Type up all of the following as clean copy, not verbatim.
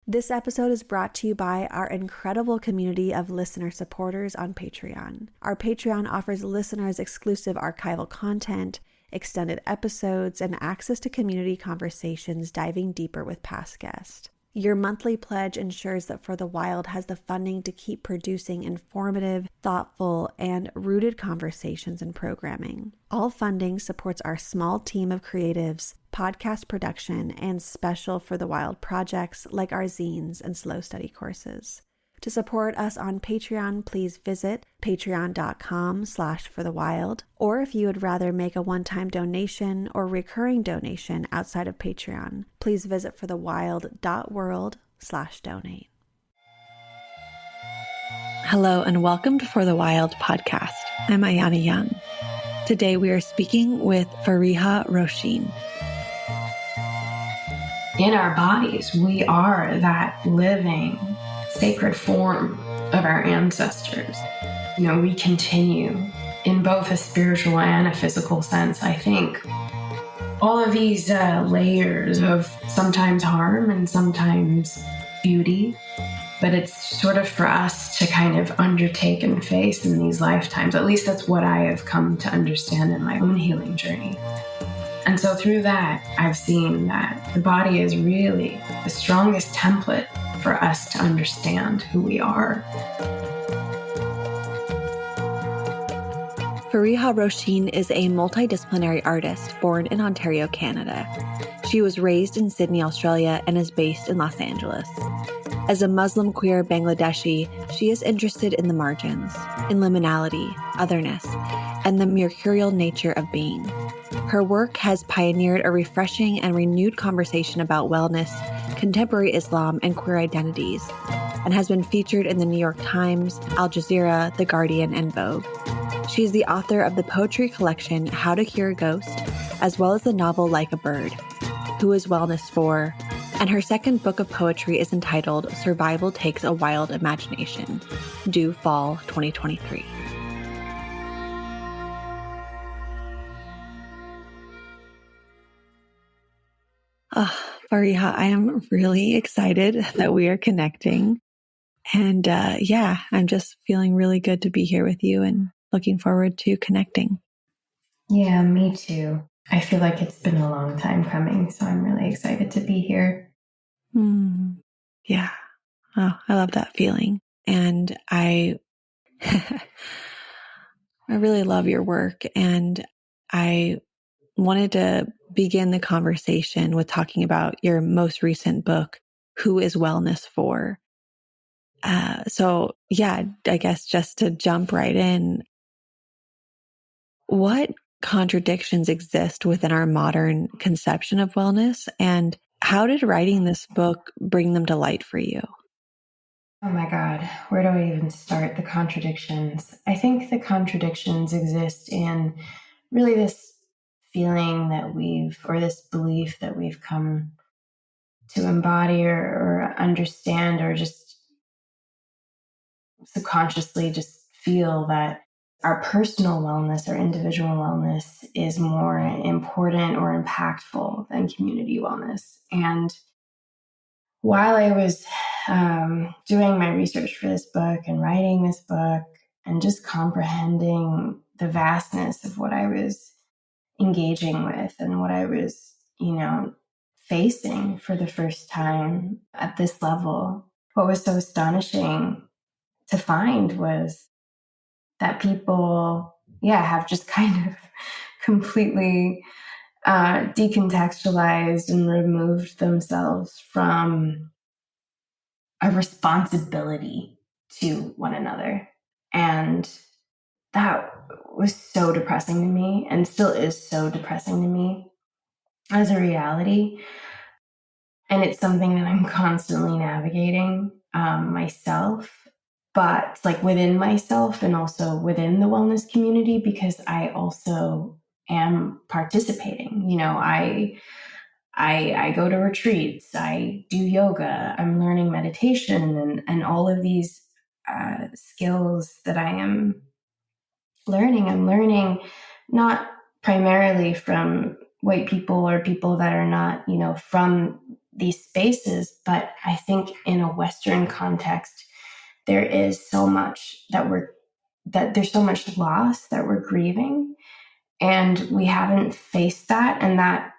This episode is brought to you by our incredible community of listener supporters on Patreon. Our Patreon offers listeners exclusive archival content, extended episodes, and access to community conversations diving deeper with past guests. Your monthly pledge ensures that For the Wild has the funding to keep producing informative, thoughtful, and rooted conversations and programming. All funding supports our small team of creatives, podcast production, and special For the Wild projects like our zines and slow study courses. To support us on Patreon, please visit patreon.com/forthewild. Or if you would rather make a one-time donation or recurring donation outside of Patreon, please visit forthewild.world/donate. Hello and welcome to For the Wild podcast. I'm Ayana Young. Today we are speaking with Fariha Róisín. In our bodies, we are that living, sacred form of our ancestors. We continue in both a spiritual and a physical sense. I think all of these layers of sometimes harm and sometimes beauty, but it's sort of for us to kind of undertake and face in these lifetimes. At least that's what I have come to understand in my own healing journey. And so through that, I've seen that the body is really the strongest template for us to understand who we are. Fariha Róisín is a multidisciplinary artist born in Ontario, Canada. She was raised in Sydney, Australia, and is based in Los Angeles. As a Muslim queer Bangladeshi, she is interested in the margins, in liminality, otherness, and the mercurial nature of being. Her work has pioneered a refreshing and renewed conversation about wellness, contemporary Islam, and queer identities, and has been featured in the New York Times, Al Jazeera, The Guardian, and Vogue. She is the author of the poetry collection How to Cure a Ghost, as well as the novel Like a Bird, Who is Wellness For, and her second book of poetry is entitled Survival Takes a Wild Imagination, due fall 2023. Fariha, I am really excited that we are connecting. And I'm just feeling really good to be here with you and looking forward to connecting. Yeah, me too. I feel like it's been a long time coming, so I'm really excited to be here. Yeah. Oh, I love that feeling. And I really love your work. And I wanted to begin the conversation with talking about your most recent book, Who is Wellness For? I guess just to jump right in, what contradictions exist within our modern conception of wellness, and how did writing this book bring them to light for you? Oh my God, where do I even start? The contradictions. I think the contradictions exist in really this feeling that or this belief that we've come to embody or understand, or just subconsciously just feel that our personal wellness or individual wellness is more important or impactful than community wellness. And while I was doing my research for this book and writing this book and just comprehending the vastness of what I was engaging with and what I was, facing for the first time at this level, what was so astonishing to find was that people, have just kind of completely decontextualized and removed themselves from a responsibility to one another. And that was so depressing to me, and still is so depressing to me as a reality. And it's something that I'm constantly navigating myself, but like within myself and also within the wellness community, because I also am participating. I go to retreats, I do yoga, I'm learning meditation and all of these skills that I am learning. I'm learning not primarily from white people or people that are not, from these spaces. But I think in a Western context, there is so much that there's so much loss that we're grieving, and we haven't faced that. And that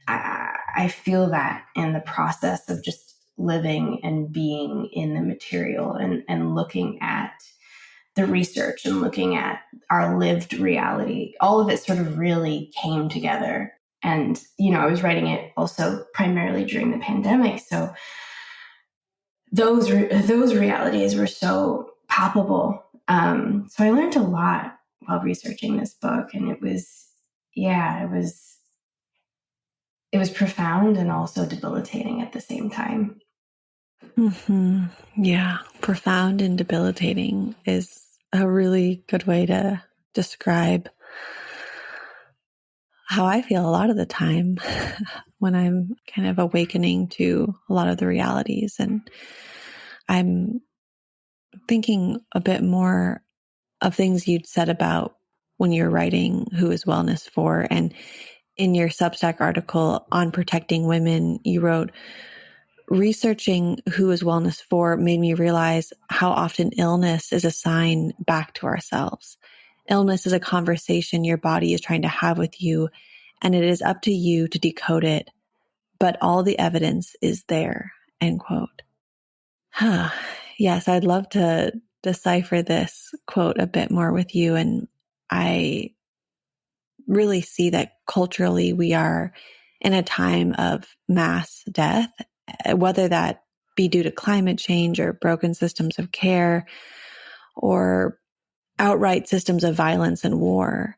I feel that in the process of just living and being in the material, and looking at the research and looking at our lived reality, all of it sort of really came together. And, I was writing it also primarily during the pandemic. So those realities were so palpable. So I learned a lot while researching this book, and it was profound and also debilitating at the same time. Mm-hmm. Yeah, profound and debilitating is a really good way to describe how I feel a lot of the time when I'm kind of awakening to a lot of the realities. And I'm thinking a bit more of things you'd said about when you're writing Who is Wellness For? And in your Substack article on protecting women, you wrote, researching Who is Wellness For made me realize how often illness is a sign back to ourselves. Illness is a conversation your body is trying to have with you, and it is up to you to decode it, but all the evidence is there, end quote. Yes, I'd love to decipher this quote a bit more with you. And I really see that culturally we are in a time of mass death, whether that be due to climate change or broken systems of care or outright systems of violence and war.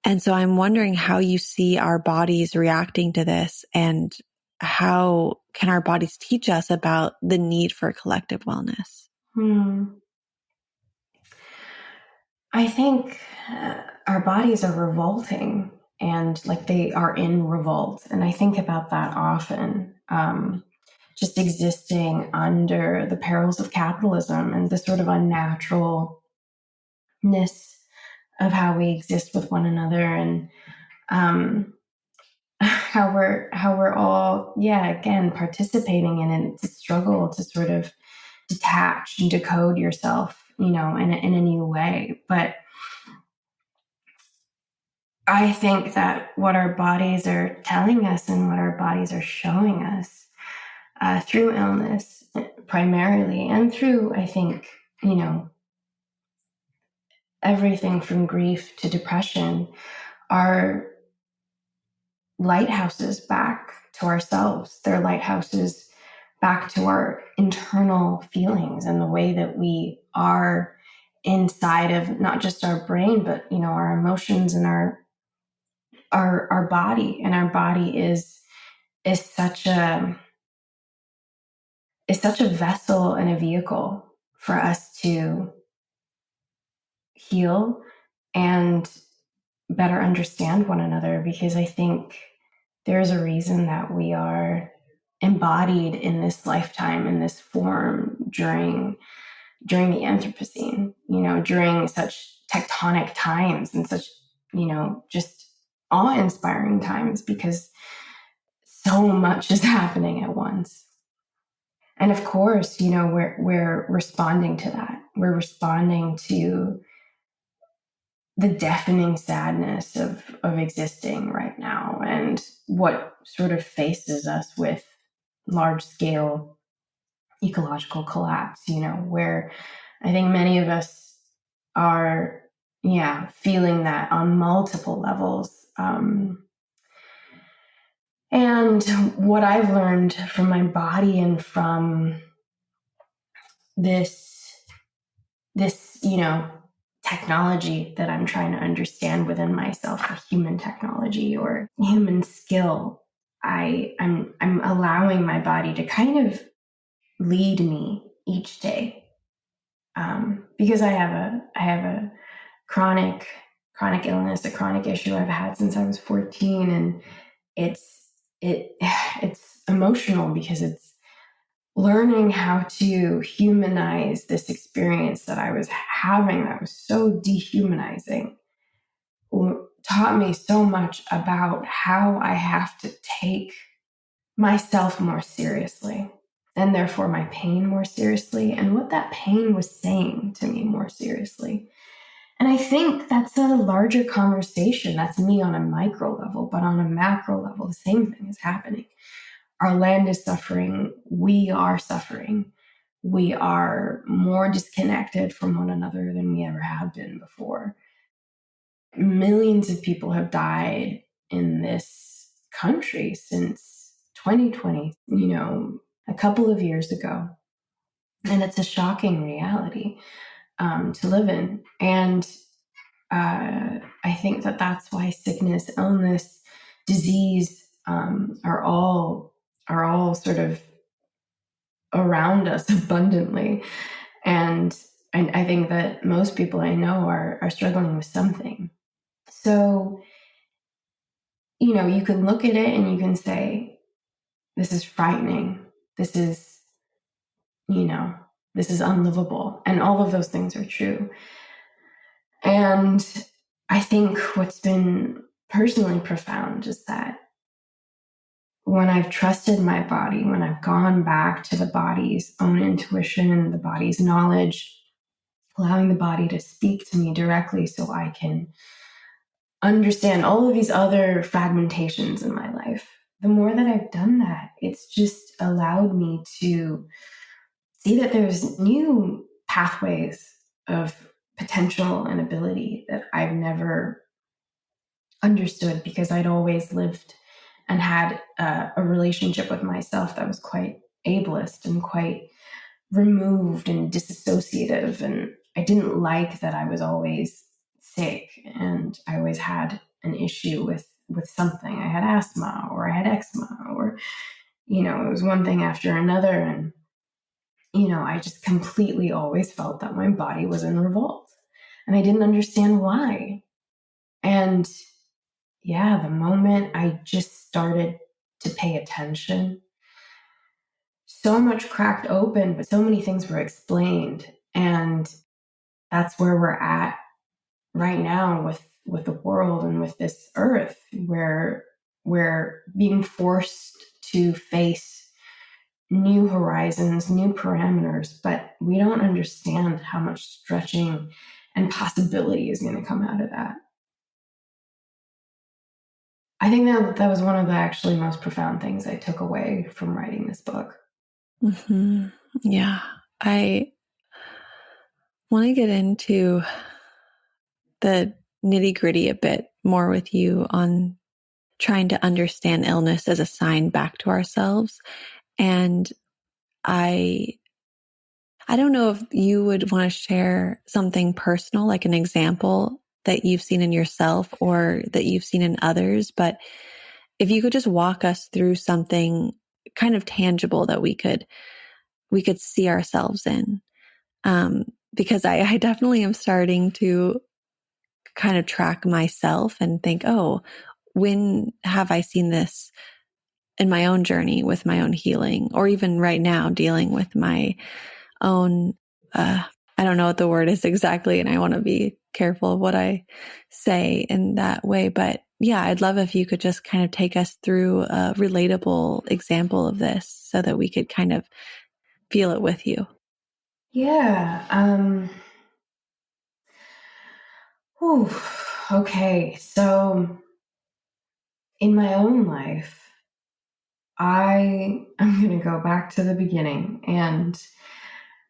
And so I'm wondering how you see our bodies reacting to this, and how can our bodies teach us about the need for collective wellness? I think our bodies are revolting, and like they are in revolt. And I think about that often, just existing under the perils of capitalism and the sort of unnaturalness of how we exist with one another, and how we're all, again, participating in it. It's a struggle to sort of detach and decode yourself, in a new way. But I think that what our bodies are telling us and what our bodies are showing us through illness primarily, and through, I think, everything from grief to depression, are lighthouses back to ourselves. They're lighthouses back to our internal feelings and the way that we are inside of not just our brain, but, our emotions and our body. And our body is such a vessel and a vehicle for us to heal and better understand one another, because I think there's a reason that we are embodied in this lifetime, in this form, during the Anthropocene, during such tectonic times and such, just awe-inspiring times, because so much is happening at once. And of course, we're responding to that. We're responding to the deafening sadness of existing right now, and what sort of faces us with large scale ecological collapse, where I think many of us are, feeling that on multiple levels. And what I've learned from my body and from this, technology that I'm trying to understand within myself, a human technology or human skill, I'm allowing my body to kind of lead me each day, because I have a chronic illness, a chronic issue I've had since I was 14, and it's emotional, because it's learning how to humanize this experience that I was having that was so dehumanizing. Taught me so much about how I have to take myself more seriously, and therefore my pain more seriously, and what that pain was saying to me more seriously. And I think that's a larger conversation. That's me on a micro level, but on a macro level, the same thing is happening. Our land is suffering. We are suffering. We are more disconnected from one another than we ever have been before. Millions of people have died in this country since 2020, a couple of years ago. And it's a shocking reality to live in. And I think that that's why sickness, illness, disease are all sort of around us abundantly. And I think that most people I know are struggling with something. So, you can look at it and you can say, this is frightening. This is, this is unlivable. And all of those things are true. And I think what's been personally profound is that when I've trusted my body, when I've gone back to the body's own intuition, the body's knowledge, allowing the body to speak to me directly so I can understand all of these other fragmentations in my life, the more that I've done that, it's just allowed me to see that there's new pathways of potential and ability that I've never understood because I'd always lived and had a relationship with myself that was quite ableist and quite removed and disassociative. And I didn't like that I was always sick and I always had an issue with something. I had asthma or I had eczema or, it was one thing after another. And, I just completely always felt that my body was in revolt and I didn't understand why. And yeah, the moment I just started to pay attention, so much cracked open, but so many things were explained. And that's where we're at right now with the world and with this earth, where we're being forced to face new horizons, new parameters, but we don't understand how much stretching and possibility is going to come out of that. I think that was one of the actually most profound things I took away from writing this book. Mm-hmm. Yeah. I want to get into the nitty-gritty a bit more with you on trying to understand illness as a sign back to ourselves. And I don't know if you would want to share something personal, like an example that you've seen in yourself or that you've seen in others, but if you could just walk us through something kind of tangible that we could see ourselves in. Because I definitely am starting to kind of track myself and think, oh, when have I seen this in my own journey with my own healing, or even right now dealing with my own, I don't know what the word is exactly, and I want to be careful of what I say in that way. But yeah, I'd love if you could just kind of take us through a relatable example of this so that we could kind of feel it with you. Yeah. Okay. So in my own life, I'm going to go back to the beginning. And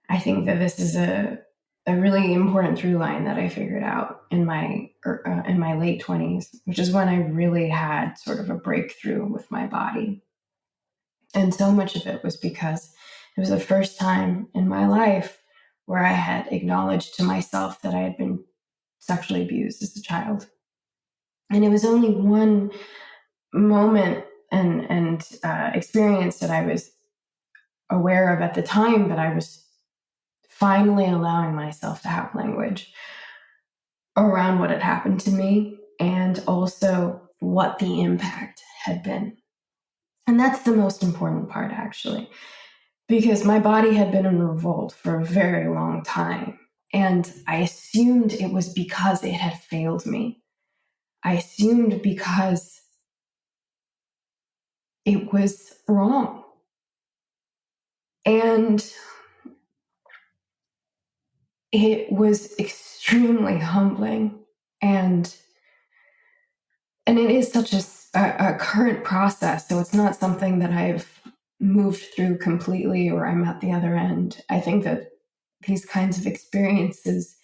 I think that this is a really important through line that I figured out in my late 20s, which is when I really had sort of a breakthrough with my body. And so much of it was because it was the first time in my life where I had acknowledged to myself that I had been sexually abused as a child. And it was only one moment and experience that I was aware of at the time that I was finally allowing myself to have language around what had happened to me and also what the impact had been. And that's the most important part, actually, because my body had been in revolt for a very long time. And I assumed it was because it had failed me. I assumed because it was wrong. And it was extremely humbling. And it is such a current process. So it's not something that I've moved through completely or I'm at the other end. I think that these kinds of experiences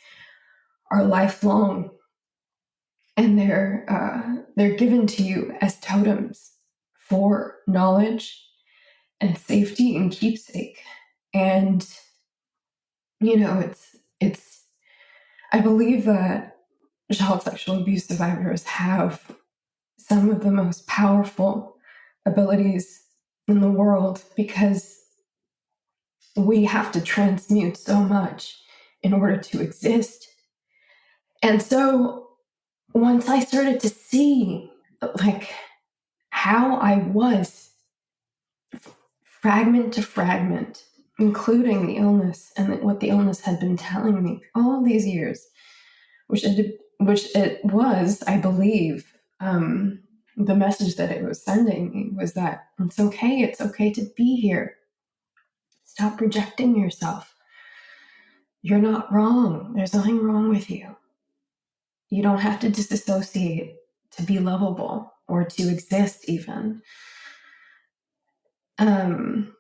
are lifelong, and they're given to you as totems for knowledge and safety and keepsake. And it's I believe that child sexual abuse survivors have some of the most powerful abilities in the world, because we have to transmute so much in order to exist. And so once I started to see like how I was fragment to fragment, including the illness and what the illness had been telling me all these years, which it was, I believe, the message that it was sending me was that it's okay to be here. Stop rejecting yourself. You're not wrong. There's nothing wrong with you. You don't have to disassociate to be lovable or to exist even. And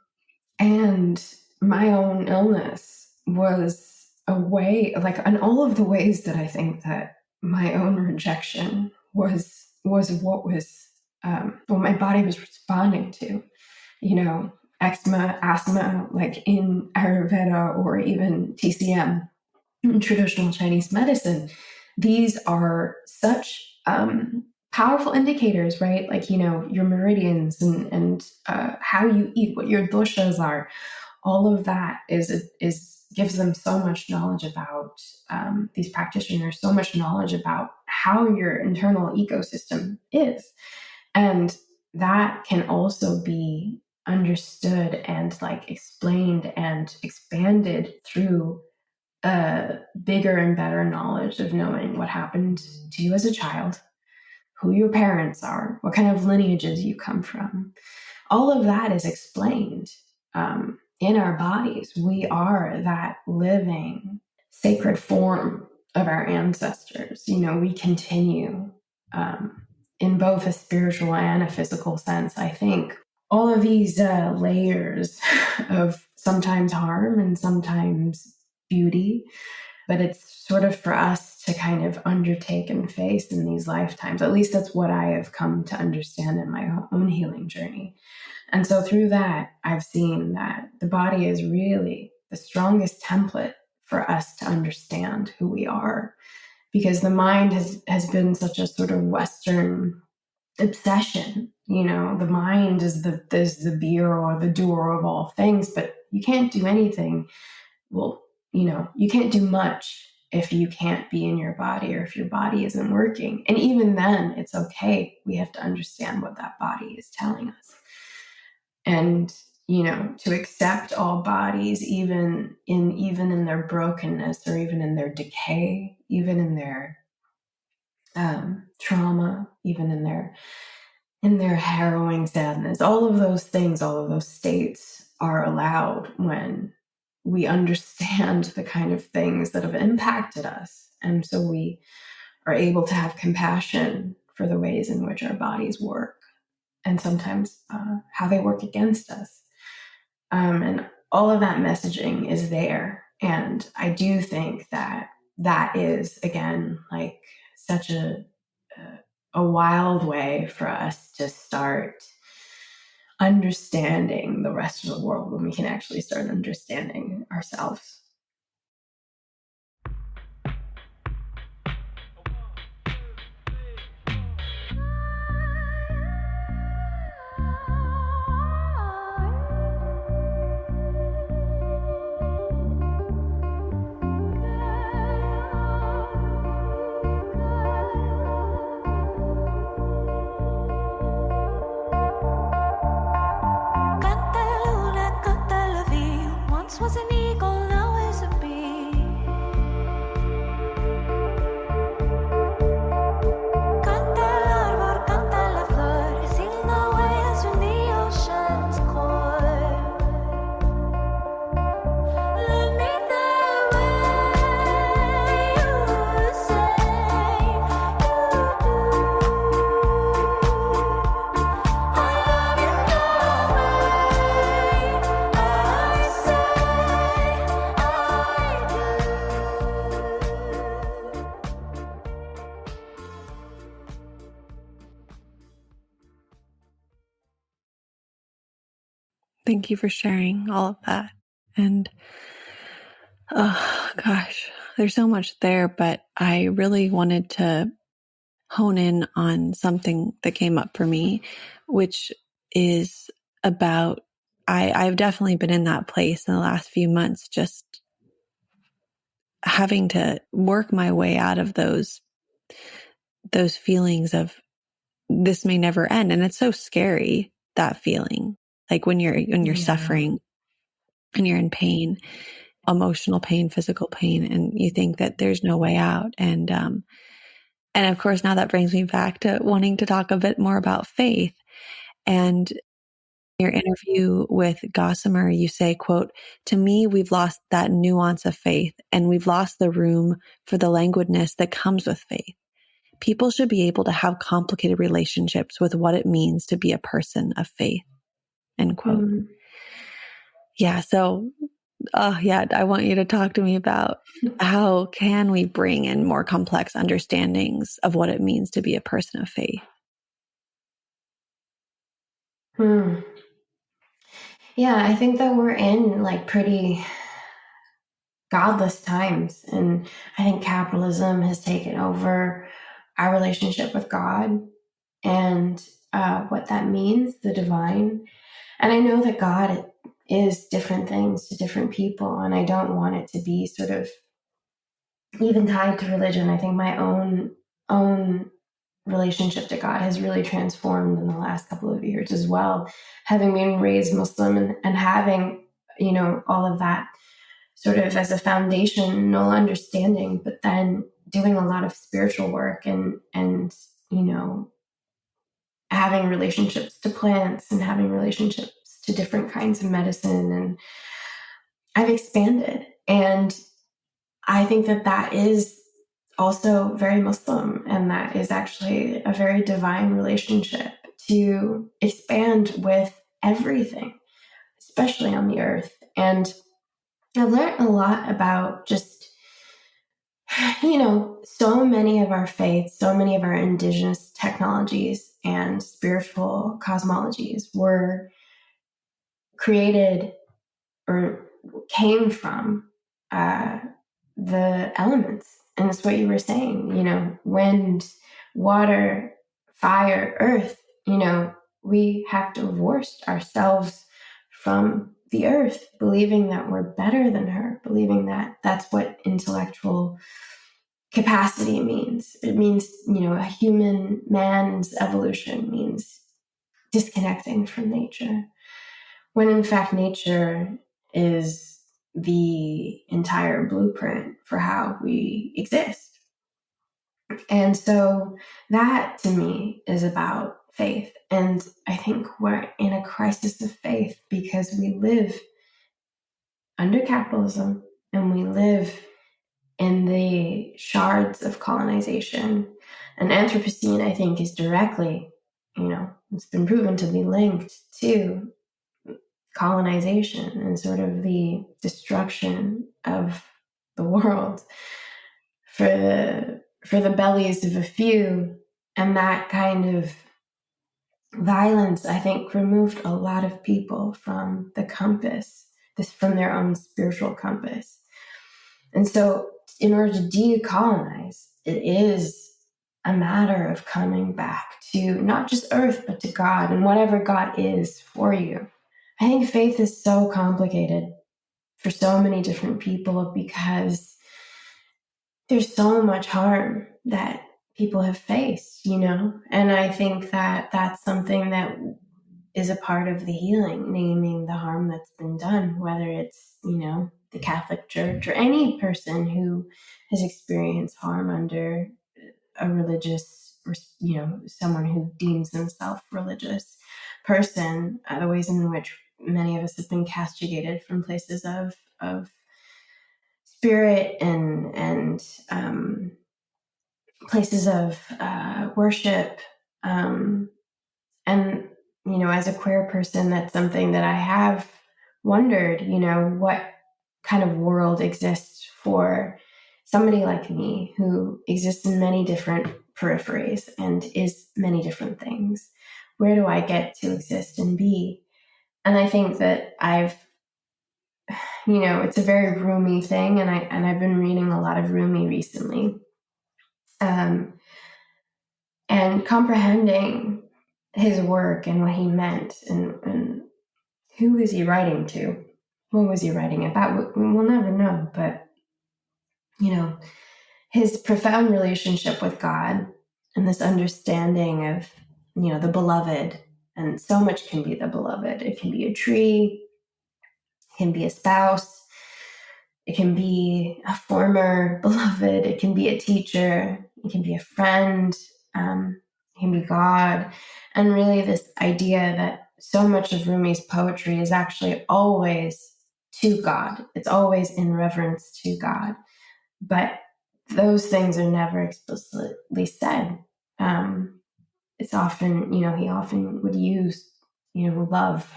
my own illness was a way, like, in all of the ways that I think that my own rejection was what was what my body was responding to. Eczema, asthma, like in Ayurveda or even TCM, in traditional Chinese medicine, these are such powerful indicators, right? Like, your meridians and how you eat, what your doshas are. All of that gives them so much knowledge about these practitioners, so much knowledge about how your internal ecosystem is. And that can also be understood and like explained and expanded through a bigger and better knowledge of knowing what happened to you as a child, who your parents are, what kind of lineages you come from. All of that is explained in our bodies. We are that living sacred form of our ancestors. We continue in both a spiritual and a physical sense, I think. All of these layers of sometimes harm and sometimes beauty, but it's sort of for us to kind of undertake and face in these lifetimes. At least that's what I have come to understand in my own healing journey. And so through that, I've seen that the body is really the strongest template for us to understand who we are, because the mind has been such a sort of Western obsession. The mind is the beer or the doer of all things, but you can't do anything. Well, you can't do much if you can't be in your body or if your body isn't working. And even then, it's okay. We have to understand what that body is telling us. And, to accept all bodies, even in their brokenness or even in their decay, even in their trauma, even in their harrowing sadness, all of those things, all of those states are allowed when we understand the kind of things that have impacted us. And so we are able to have compassion for the ways in which our bodies work, and sometimes how they work against us. And all of that messaging is there. And I do think that is, again, like such a wild way for us to start understanding the rest of the world, when we can actually start understanding ourselves. Was an eagle, now is a bee. Canta el árbol, canta la flor, es la huella de un día Thank you for sharing all of that. And oh gosh, there's so much there, but I really wanted to hone in on something that came up for me, which is about I've definitely been in that place in the last few months, just having to work my way out of those feelings of this may never end. And it's so scary, that feeling. Like when you're suffering and you're in pain, emotional pain, physical pain, and you think that there's no way out. And of course, now that brings me back to wanting to talk a bit more about faith. And your interview with Gossamer, you say, quote, "To me, we've lost that nuance of faith, and we've lost the room for the languidness that comes with faith. People should be able to have complicated relationships with what it means to be a person of faith," end quote. Yeah. So, I want you to talk to me about how can we bring in more complex understandings of what it means to be a person of faith? Yeah, I think that we're in like pretty godless times. And I think capitalism has taken over our relationship with God and what that means, the divine. And I know that God is different things to different people. And I don't want it to be sort of even tied to religion. I think my own relationship to God has really transformed in the last couple of years as well, having been raised Muslim and having, all of that sort of as a foundational understanding, but then doing a lot of spiritual work and having relationships to plants and having relationships to different kinds of medicine. And I've expanded. And I think that that is also very Muslim, and that is actually a very divine relationship to expand with everything, especially on the earth. And I've learned a lot about just, so many of our faiths, so many of our indigenous technologies and spiritual cosmologies were created or came from the elements. And it's what you were saying, wind, water, fire, earth, we have divorced ourselves from the earth, believing that we're better than her, believing that that's what intellectual capacity means. It means, a human man's evolution means disconnecting from nature, when in fact nature is the entire blueprint for how we exist. And so that to me is about faith. And I think we're in a crisis of faith because we live under capitalism and we live in the shards of colonization. And Anthropocene, I think, is directly, it's been proven to be linked to colonization and sort of the destruction of the world for the bellies of a few. And that kind of violence, I think, removed a lot of people from the compass, from their own spiritual compass. And so in order to decolonize, it is a matter of coming back to not just earth, but to God and whatever God is for you. I think faith is so complicated for so many different people because there's so much harm that people have faced, and I think that that's something that is a part of the healing, naming the harm that's been done, whether it's, the Catholic Church or any person who has experienced harm under a religious, or, someone who deems themselves religious person, the ways in which many of us have been castigated from places of spirit and places of worship. And, as a queer person, that's something that I have wondered, what kind of world exists for somebody like me who exists in many different peripheries and is many different things. Where do I get to exist and be? And I think that it's a very Rumi thing, and I've been reading a lot of Rumi recently, and comprehending his work and what he meant, and who was he writing to, what was he writing about? We'll never know, but his profound relationship with God and this understanding of the beloved, and so much can be the beloved. It can be a tree, it can be a spouse, it can be a former beloved, it can be a teacher, it can be a friend, it can be God. And really this idea that so much of Rumi's poetry is actually always to God. It's always in reverence to God. But those things are never explicitly said. It's often, he often would use, love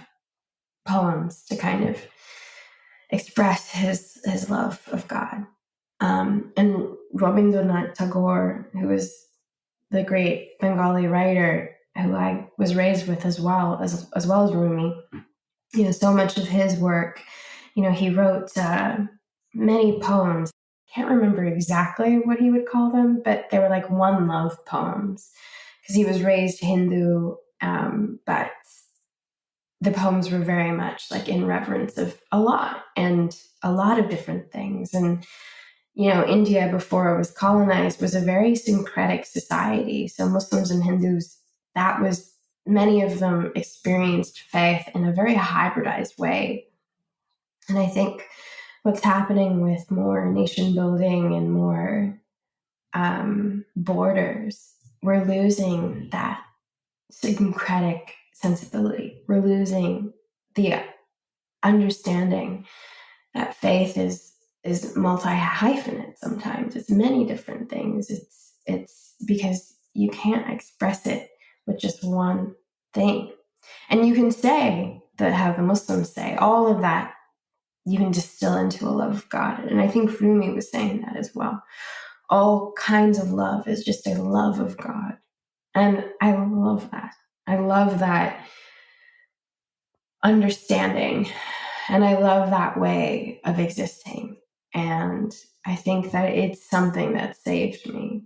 poems to kind of express his love of God. And Rabindranath Tagore, who was the great Bengali writer who I was raised with as well as Rumi, so much of his work, he wrote many poems. I can't remember exactly what he would call them, but they were like one love poems because he was raised Hindu, but the poems were very much like in reverence of a lot of different things. And India, before it was colonized, was a very syncretic society. So Muslims and Hindus, many of them experienced faith in a very hybridized way. And I think what's happening with more nation building and more borders, we're losing that syncretic sensibility. We're losing the understanding that faith is multi-hyphenate sometimes. It's many different things. It's because you can't express it with just one thing. And you can say that, how the Muslims say, all of that you can distill into a love of God. And I think Rumi was saying that as well. All kinds of love is just a love of God. And I love that. I love that understanding. And I love that way of existing. And I think that it's something that saved me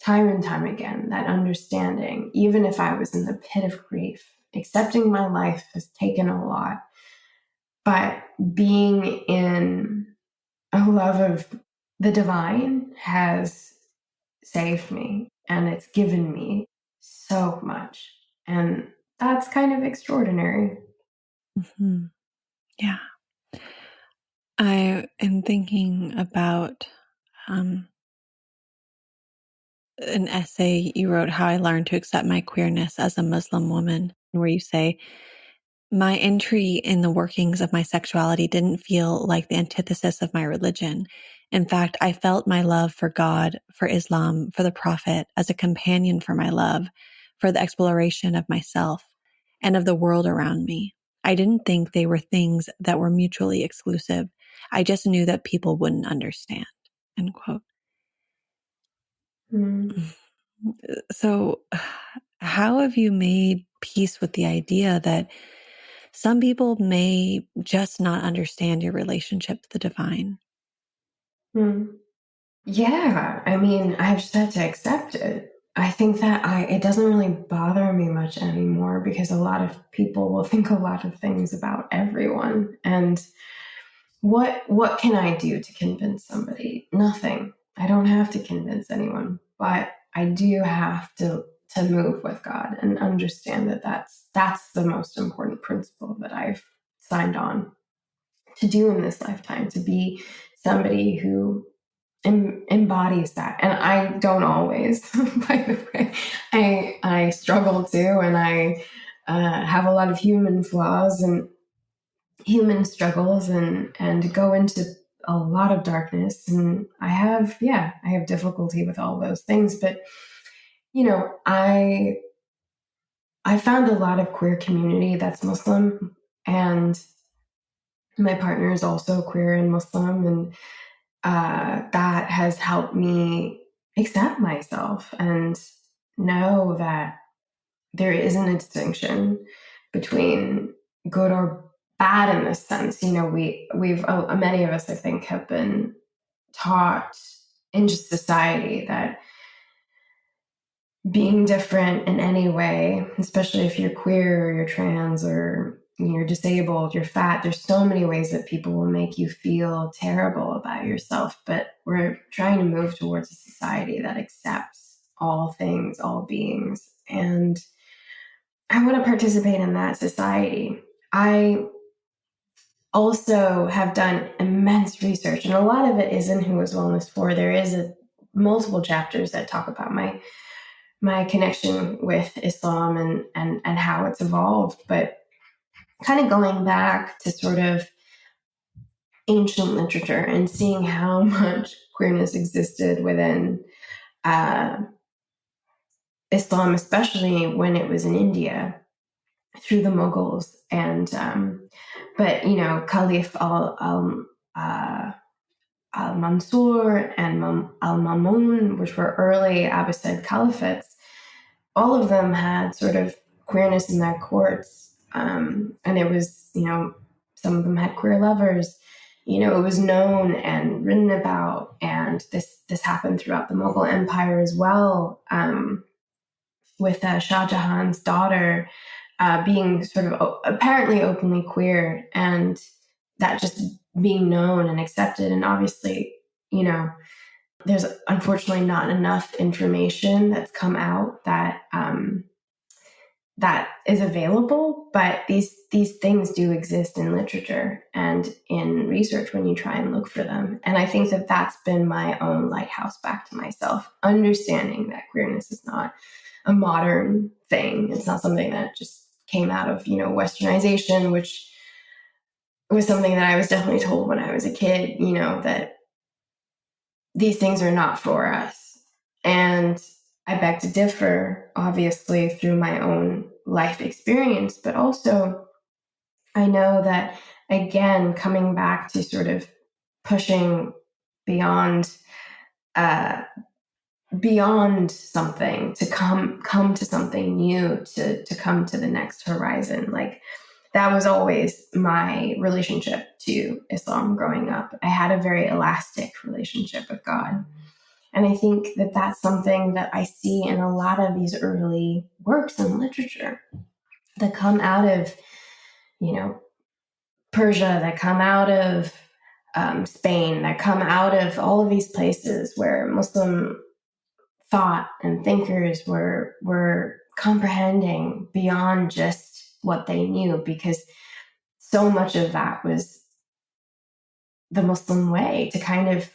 time and time again, that understanding, even if I was in the pit of grief. Accepting my life has taken a lot, but being in a love of the divine has saved me, and it's given me so much. And that's kind of extraordinary. Mm-hmm. Yeah. I am thinking about an essay you wrote, How I Learned to Accept My Queerness as a Muslim Woman, where you say, my entry in the workings of my sexuality didn't feel like the antithesis of my religion. In fact, I felt my love for God, for Islam, for the Prophet as a companion for my love, for the exploration of myself and of the world around me. I didn't think they were things that were mutually exclusive. I just knew that people wouldn't understand. End quote. Mm. So, how have you made peace with the idea that some people may just not understand your relationship to the divine? Mm. Yeah, I mean, I've just had to accept it. I think that it doesn't really bother me much anymore because a lot of people will think a lot of things about everyone. And what can I do to convince somebody? Nothing. I don't have to convince anyone, but I do have to move with God and understand that that's the most important principle that I've signed on to do in this lifetime, to be somebody who embodies that. And I don't always, by the way. I struggle too, and I have a lot of human flaws and human struggles, and go into a lot of darkness. And I have difficulty with all those things. But I found a lot of queer community that's Muslim, and my partner is also queer and Muslim, and that has helped me accept myself and know that there isn't a distinction between good or bad in this sense. We've many of us, I think, have been taught in just society that being different in any way, especially if you're queer or you're trans or you're disabled, you're fat, there's so many ways that people will make you feel terrible about yourself. But we're trying to move towards a society that accepts all things, all beings. And I want to participate in that society. I also have done immense research, and a lot of it is in Who is Wellness For. There is multiple chapters that talk about my connection with Islam and how it's evolved, but kind of going back to sort of ancient literature and seeing how much queerness existed within Islam, especially when it was in India through the Mughals. And but Caliph al-Mansur and al-Mamun, which were early Abbasid caliphates, all of them had sort of queerness in their courts. And it was, some of them had queer lovers. It was known and written about. And this happened throughout the Mughal Empire as well, with Shah Jahan's daughter being sort of apparently openly queer, and that just being known and accepted. And obviously, there's unfortunately not enough information that's come out that that is available, but these things do exist in literature and in research when you try and look for them. And I think that that's been my own lighthouse back to myself, understanding that queerness is not a modern thing. It's not something that just came out of, westernization, which was something that I was definitely told when I was a kid, that these things are not for us. And I beg to differ, obviously, through my own life experience, but also I know that, again, coming back to sort of pushing beyond something, to come to something new, to come to the next horizon. Like, that was always my relationship to Islam growing up. I had a very elastic relationship with God. And I think that that's something that I see in a lot of these early works in literature that come out of, Persia, that come out of Spain, that come out of all of these places where Muslim thought and thinkers were comprehending beyond just what they knew, because so much of that was the Muslim way, to kind of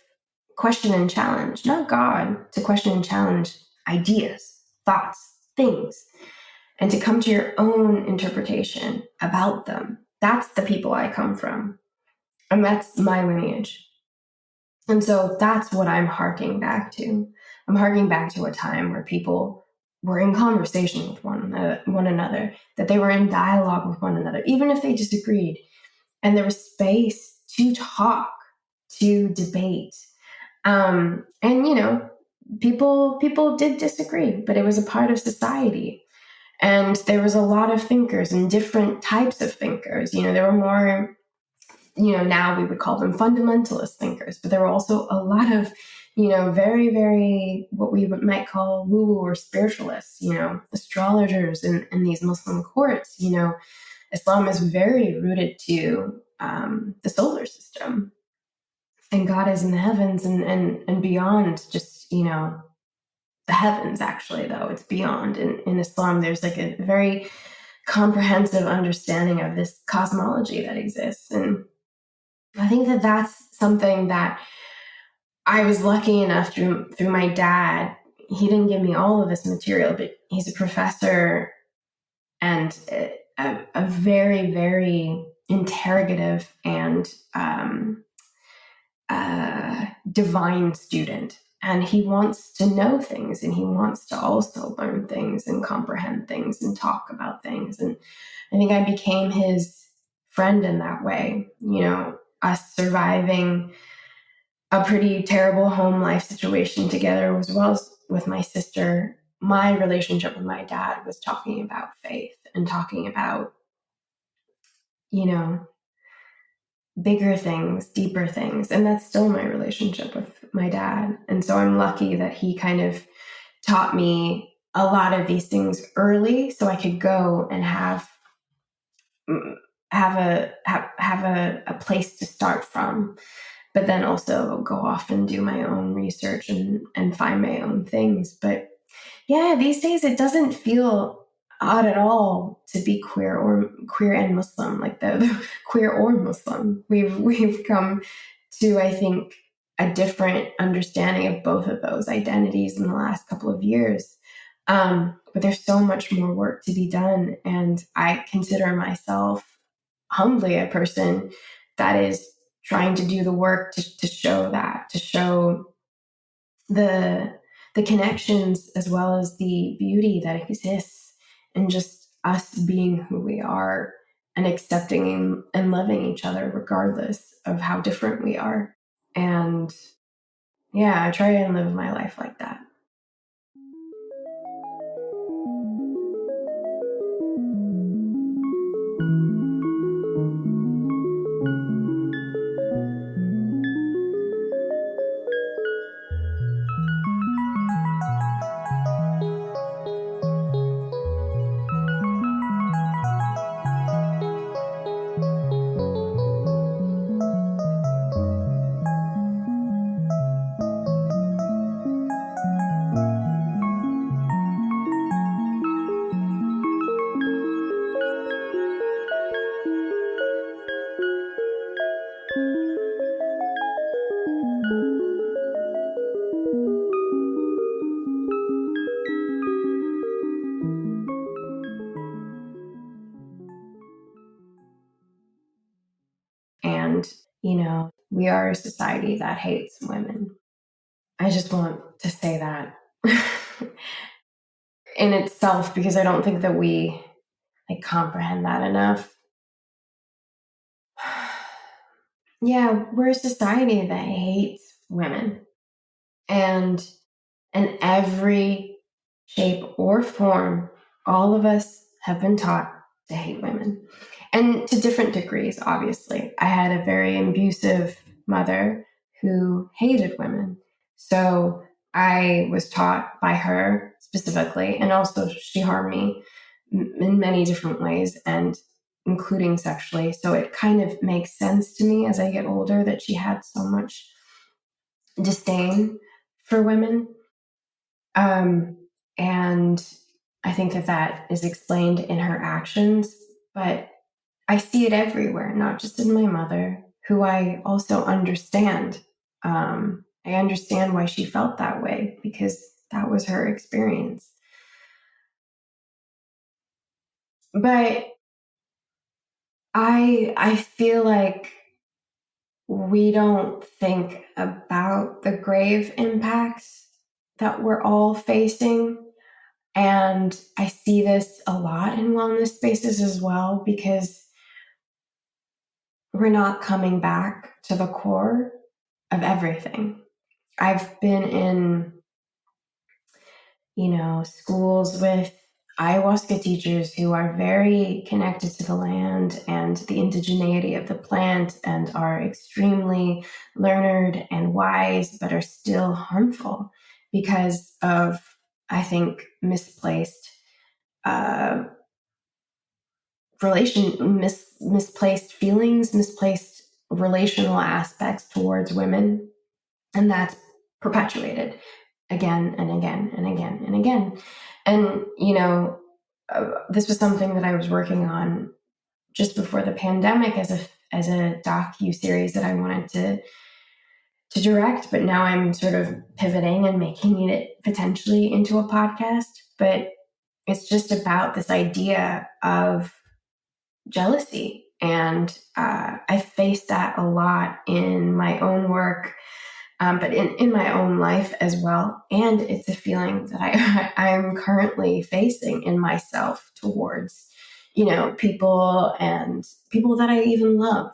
question and challenge, not God, to question and challenge ideas, thoughts, things, and to come to your own interpretation about them. That's the people I come from, and that's my lineage. And so that's what I'm harking back to. I'm harking back to a time where people were in conversation with one another, that they were in dialogue with one another, even if they disagreed. And there was space to talk, to debate. And, people did disagree, but it was a part of society. And there was a lot of thinkers and different types of thinkers. There were more, now we would call them fundamentalist thinkers, but there were also a lot of, very, very, what we might call woo-woo or spiritualists, astrologers in these Muslim courts. Islam is very rooted to the solar system, and God is in the heavens and beyond just, the heavens, actually, though. It's beyond. In Islam, there's like a very comprehensive understanding of this cosmology that exists. And I think that that's something that I was lucky enough through my dad. He didn't give me all of this material, but he's a professor and a very, very interrogative and divine student. And he wants to know things, and he wants to also learn things and comprehend things and talk about things. And I think I became his friend in that way. Us surviving a pretty terrible home life situation together, as well as with my sister. My relationship with my dad was talking about faith and talking about you know, bigger things, deeper things. And that's still my relationship with my dad. And so I'm lucky that he kind of taught me a lot of these things early so I could go and have a place to start from, but then also go off and do my own research and find my own things. But yeah, these days it doesn't feel odd at all to be queer and Muslim, like the queer or Muslim. We've come to, I think, a different understanding of both of those identities in the last couple of years. But there's so much more work to be done, and I consider myself humbly a person that is trying to do the work to show that, to show the connections as well as the beauty that exists in just us being who we are and accepting and loving each other regardless of how different we are. And yeah, I try and live my life like that. And, we are a society that hates women. I just want to say that in itself, because I don't think that we comprehend that enough. Yeah, we're a society that hates women. And in every shape or form, all of us have been taught to hate women. And to different degrees, obviously. I had a very abusive mother who hated women. So I was taught by her specifically, and also she harmed me in many different ways, and including sexually. So it kind of makes sense to me as I get older that she had so much disdain for women. And I think that is explained in her actions, but I see it everywhere, not just in my mother, who I also understand. I understand why she felt that way, because that was her experience. But I feel like we don't think about the grave impacts that we're all facing. And I see this a lot in wellness spaces as well, because we're not coming back to the core of everything. I've been in, schools with ayahuasca teachers who are very connected to the land and the indigeneity of the plant, and are extremely learned and wise, but are still harmful because of, I think, misplaced misplaced feelings, misplaced relational aspects towards women. And that's perpetuated again and again and again and again. And, this was something that I was working on just before the pandemic as a docu-series that I wanted to direct, but now I'm sort of pivoting and making it potentially into a podcast. But it's just about this idea of jealousy. And I faced that a lot in my own work, but in my own life as well. And it's a feeling that I'm currently facing in myself towards, people and people that I even love.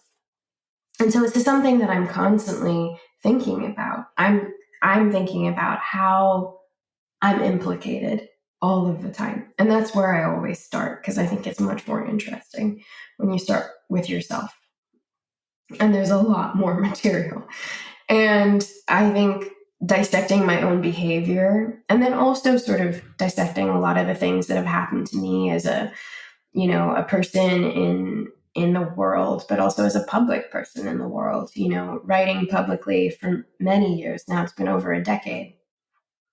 And so it's just something that I'm constantly thinking about. I'm thinking about how I'm implicated all of the time. And that's where I always start, because I think it's much more interesting when you start with yourself. And there's a lot more material. And I think dissecting my own behavior, and then also sort of dissecting a lot of the things that have happened to me as a person in the world, but also as a public person in the world, writing publicly for many years now. It's been over a decade.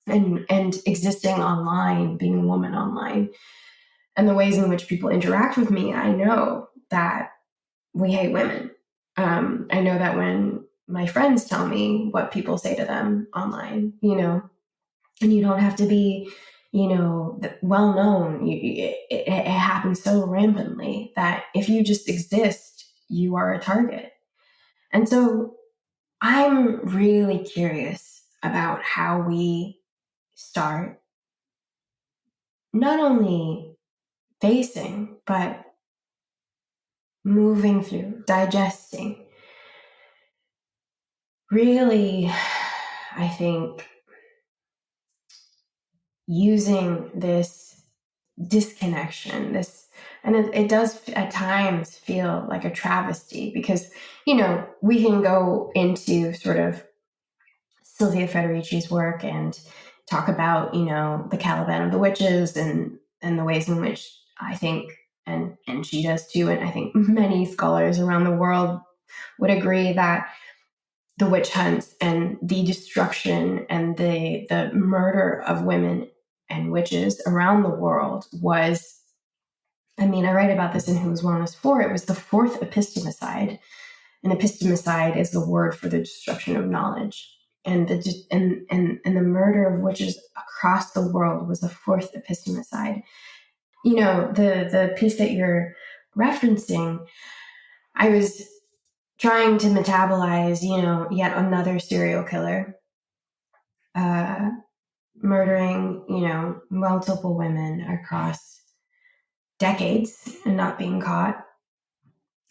And existing online, being a woman online, and the ways in which people interact with me, I know that we hate women. I know that when my friends tell me what people say to them online, and you don't have to be, well known. It happens so rampantly that if you just exist, you are a target. And so I'm really curious about how we start not only facing, but moving through, digesting. Really, I think using this disconnection, and it does at times feel like a travesty, because, we can go into sort of Sylvia Federici's work and talk about, the Caliban of the witches and the ways in which I think, and she does too, and I think many scholars around the world would agree that the witch hunts and the destruction and the murder of women and witches around the world was, I write about this in Whose Wellness For. It was the fourth epistemicide. And epistemicide is the word for the destruction of knowledge. And the murder of witches across the world was the fourth epistemicide. The piece that you're referencing, I was trying to metabolize, yet another serial killer, murdering, multiple women across decades and not being caught.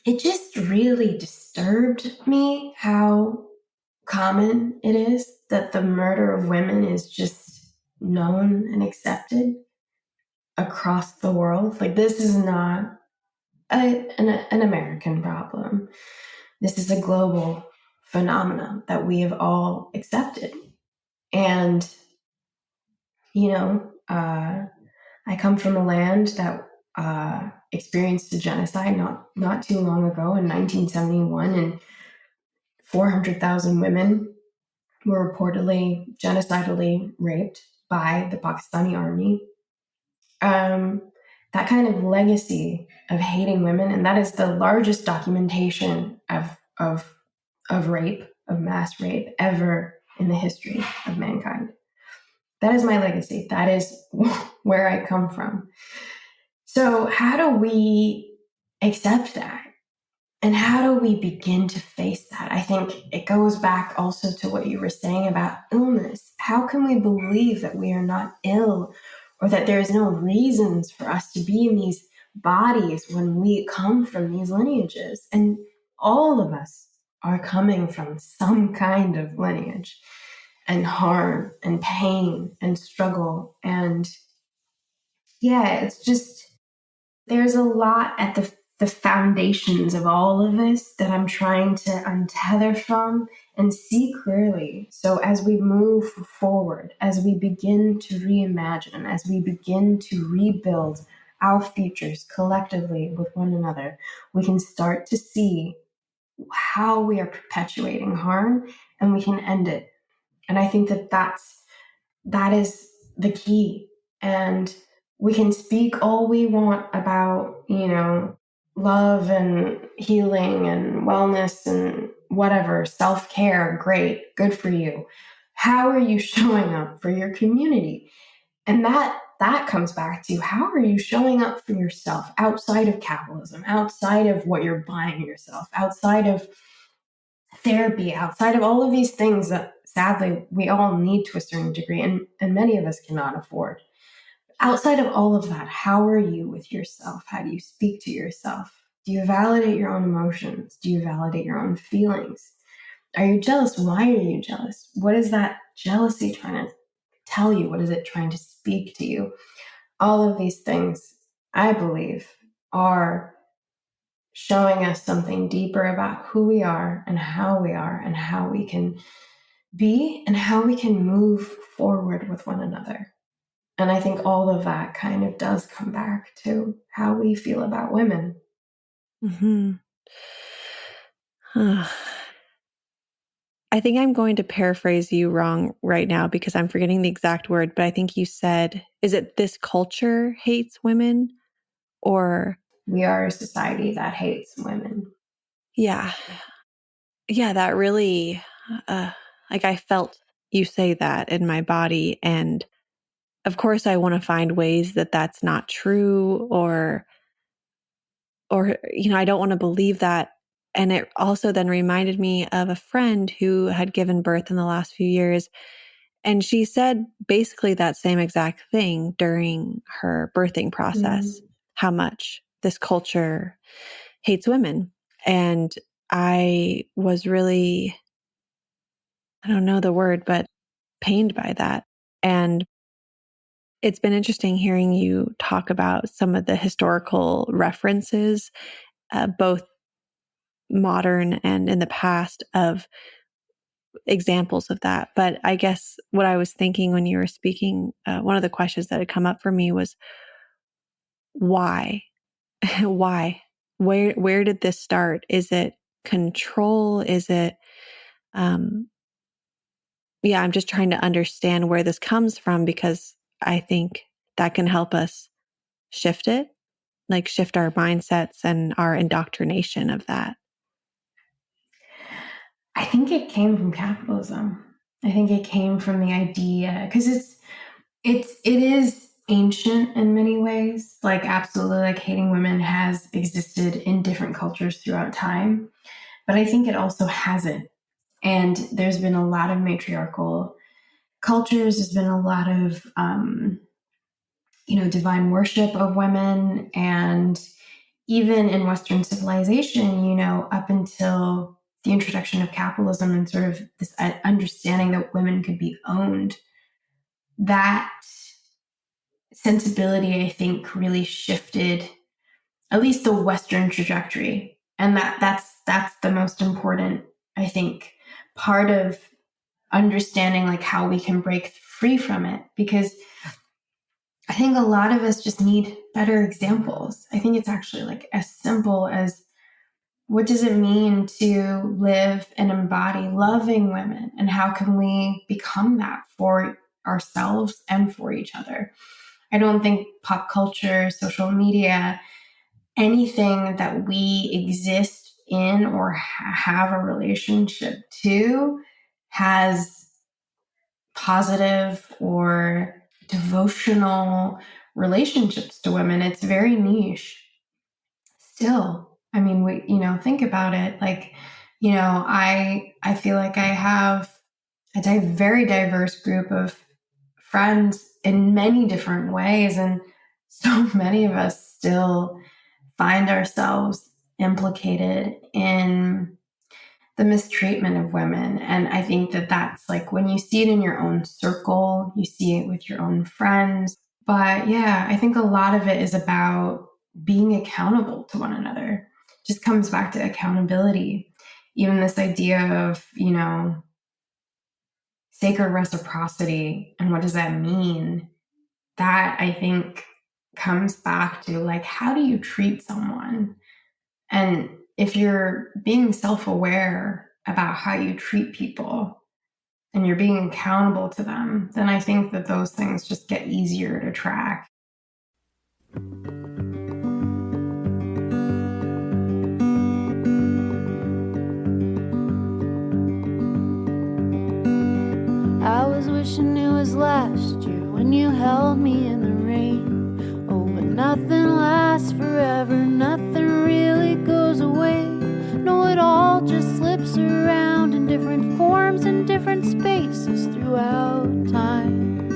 It just really disturbed me how common it is that the murder of women is just known and accepted across the world. Like, this is not an American problem. This is a global phenomenon that we have all accepted. And, I come from a land that experienced a genocide not too long ago in 1971, and 400,000 women were reportedly genocidally raped by the Pakistani army. That kind of legacy of hating women, and that is the largest documentation of rape, of mass rape, ever in the history of mankind. That is my legacy. That is where I come from. So how do we accept that? And how do we begin to face that? I think it goes back also to what you were saying about illness. How can we believe that we are not ill, or that there's no reasons for us to be in these bodies when we come from these lineages? And all of us are coming from some kind of lineage, and harm and pain and struggle. And it's just, there's a lot at the foundations of all of this that I'm trying to untether from and see clearly. So as we move forward, as we begin to reimagine, as we begin to rebuild our futures collectively with one another, we can start to see how we are perpetuating harm, and we can end it. And I think that is the key. And we can speak all we want about, love and healing and wellness and whatever, self-care, great, good for you. How are you showing up for your community? And that comes back to, how are you showing up for yourself outside of capitalism, outside of what you're buying yourself, outside of therapy, outside of all of these things that sadly we all need to a certain degree, and many of us cannot afford. Outside of all of that, how are you with yourself? How do you speak to yourself? Do you validate your own emotions? Do you validate your own feelings? Are you jealous? Why are you jealous? What is that jealousy trying to tell you? What is it trying to speak to you? All of these things, I believe, are showing us something deeper about who we are and how we can be and how we can move forward with one another. And I think all of that kind of does come back to how we feel about women. Mm-hmm. I think I'm going to paraphrase you wrong right now because I'm forgetting the exact word, but I think you said, is it this culture hates women? Or we are a society that hates women. Yeah, that really, like I felt you say that in my body. And of course, I want to find ways that that's not true, or, I don't want to believe that. And it also then reminded me of a friend who had given birth in the last few years. And she said basically that same exact thing during her birthing process, how much this culture hates women. And I was really, I don't know the word, but pained by that. And it's been interesting hearing you talk about some of the historical references, both modern and in the past, of examples of that. But I guess what I was thinking when you were speaking, one of the questions that had come up for me was, why? Why? Where did this start? Is it control? Is it, I'm just trying to understand where this comes from, because I think that can help us shift it, like shift our mindsets and our indoctrination of that. I think it came from capitalism. I think it came from the idea, because it is ancient in many ways. Like, absolutely, like hating women has existed in different cultures throughout time, but I think it also hasn't. And there's been a lot of matriarchal cultures. There's been a lot of divine worship of women, and even in Western civilization, up until the introduction of capitalism and sort of this understanding that women could be owned, that sensibility, I think, really shifted at least the Western trajectory. And that's the most important, I think, part of understanding like how we can break free from it. Because I think a lot of us just need better examples. I think it's actually like as simple as, what does it mean to live and embody loving women? And how can we become that for ourselves and for each other? I don't think pop culture, social media, anything that we exist in or have a relationship to has positive or devotional relationships to women. It's very niche still. I mean, think about it. Like, I feel like I have a very diverse group of friends in many different ways. And so many of us still find ourselves implicated in the mistreatment of women. And I think that that's like, when you see it in your own circle, you see it with your own friends. But yeah, I think a lot of it is about being accountable to one another. It just comes back to accountability. Even this idea of, sacred reciprocity and what does that mean? That, I think, comes back to like, how do you treat someone? And if you're being self-aware about how you treat people and you're being accountable to them, then I think that those things just get easier to track. I was wishing it was last year when you held me in the rain. Oh, but nothing lasts forever, nothing really goes away. No, it all just slips around in different forms and different spaces throughout time.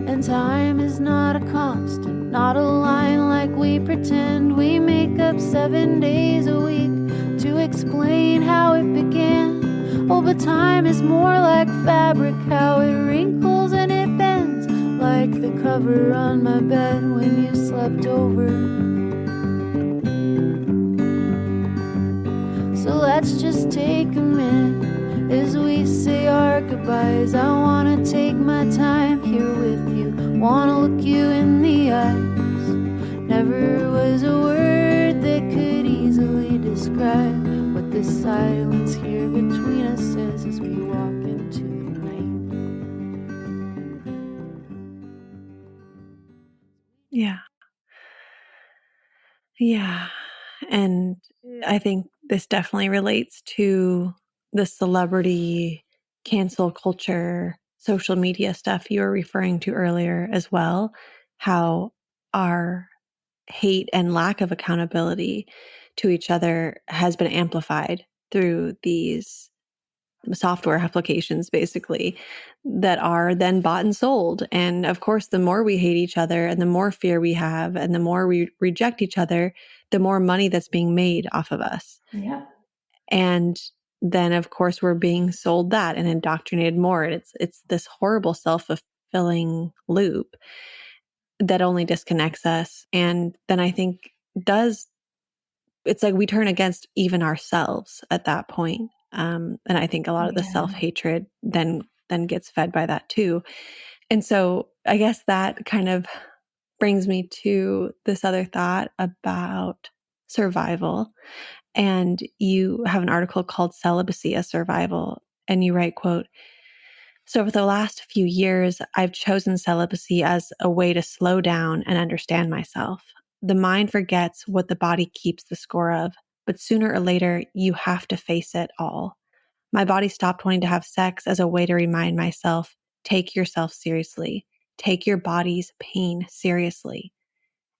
And time is not a constant, not a line like we pretend. We make up 7 days a week to explain how it began. Oh, but time is more like fabric, how it wrinkles and it bends, like the cover on my bed when you slept over. So let's just take a minute as we say our goodbyes. I wanna take my time here with you, wanna look you in the eyes. Never was a word that could easily describe what this silence here between us says as we walk into the night. Yeah. Yeah. And I think this definitely relates to the celebrity cancel culture, social media stuff you were referring to earlier as well. How our hate and lack of accountability to each other has been amplified through these software applications, basically, that are then bought and sold. And of course, the more we hate each other and the more fear we have and the more we reject each other, the more money that's being made off of us. Yeah. And then of course we're being sold that and indoctrinated more. And it's this horrible self-fulfilling loop that only disconnects us. And then I think it's like we turn against even ourselves at that point. And I think a lot of the self-hatred then gets fed by that too. And so I guess that kind of brings me to this other thought about survival. And you have an article called Celibacy as Survival. And you write, quote, "So over the last few years, I've chosen celibacy as a way to slow down and understand myself. The mind forgets what the body keeps the score of, but sooner or later, you have to face it all. My body stopped wanting to have sex as a way to remind myself, take yourself seriously. Take your body's pain seriously.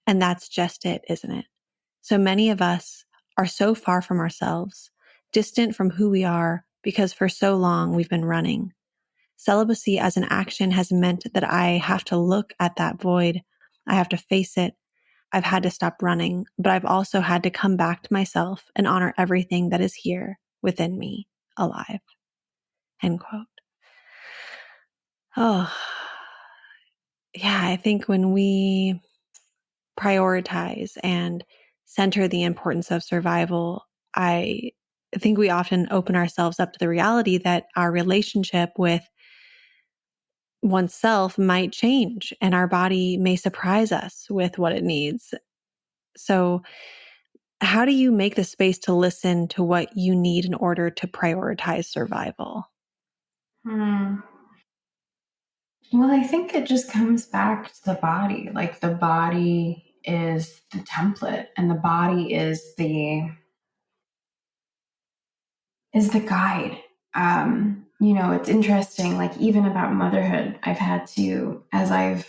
And that's just it, isn't it? So many of us are so far from ourselves, distant from who we are, because for so long we've been running. Celibacy as an action has meant that I have to look at that void. I have to face it. I've had to stop running, but I've also had to come back to myself and honor everything that is here within me, alive." End quote. Oh, yeah, I think when we prioritize and center the importance of survival, I think we often open ourselves up to the reality that our relationship with oneself might change and our body may surprise us with what it needs. So, how do you make the space to listen to what you need in order to prioritize survival? Well, I think it just comes back to the body. Like the body is the template and the body is the guide. It's interesting, like even about motherhood, I've had to, I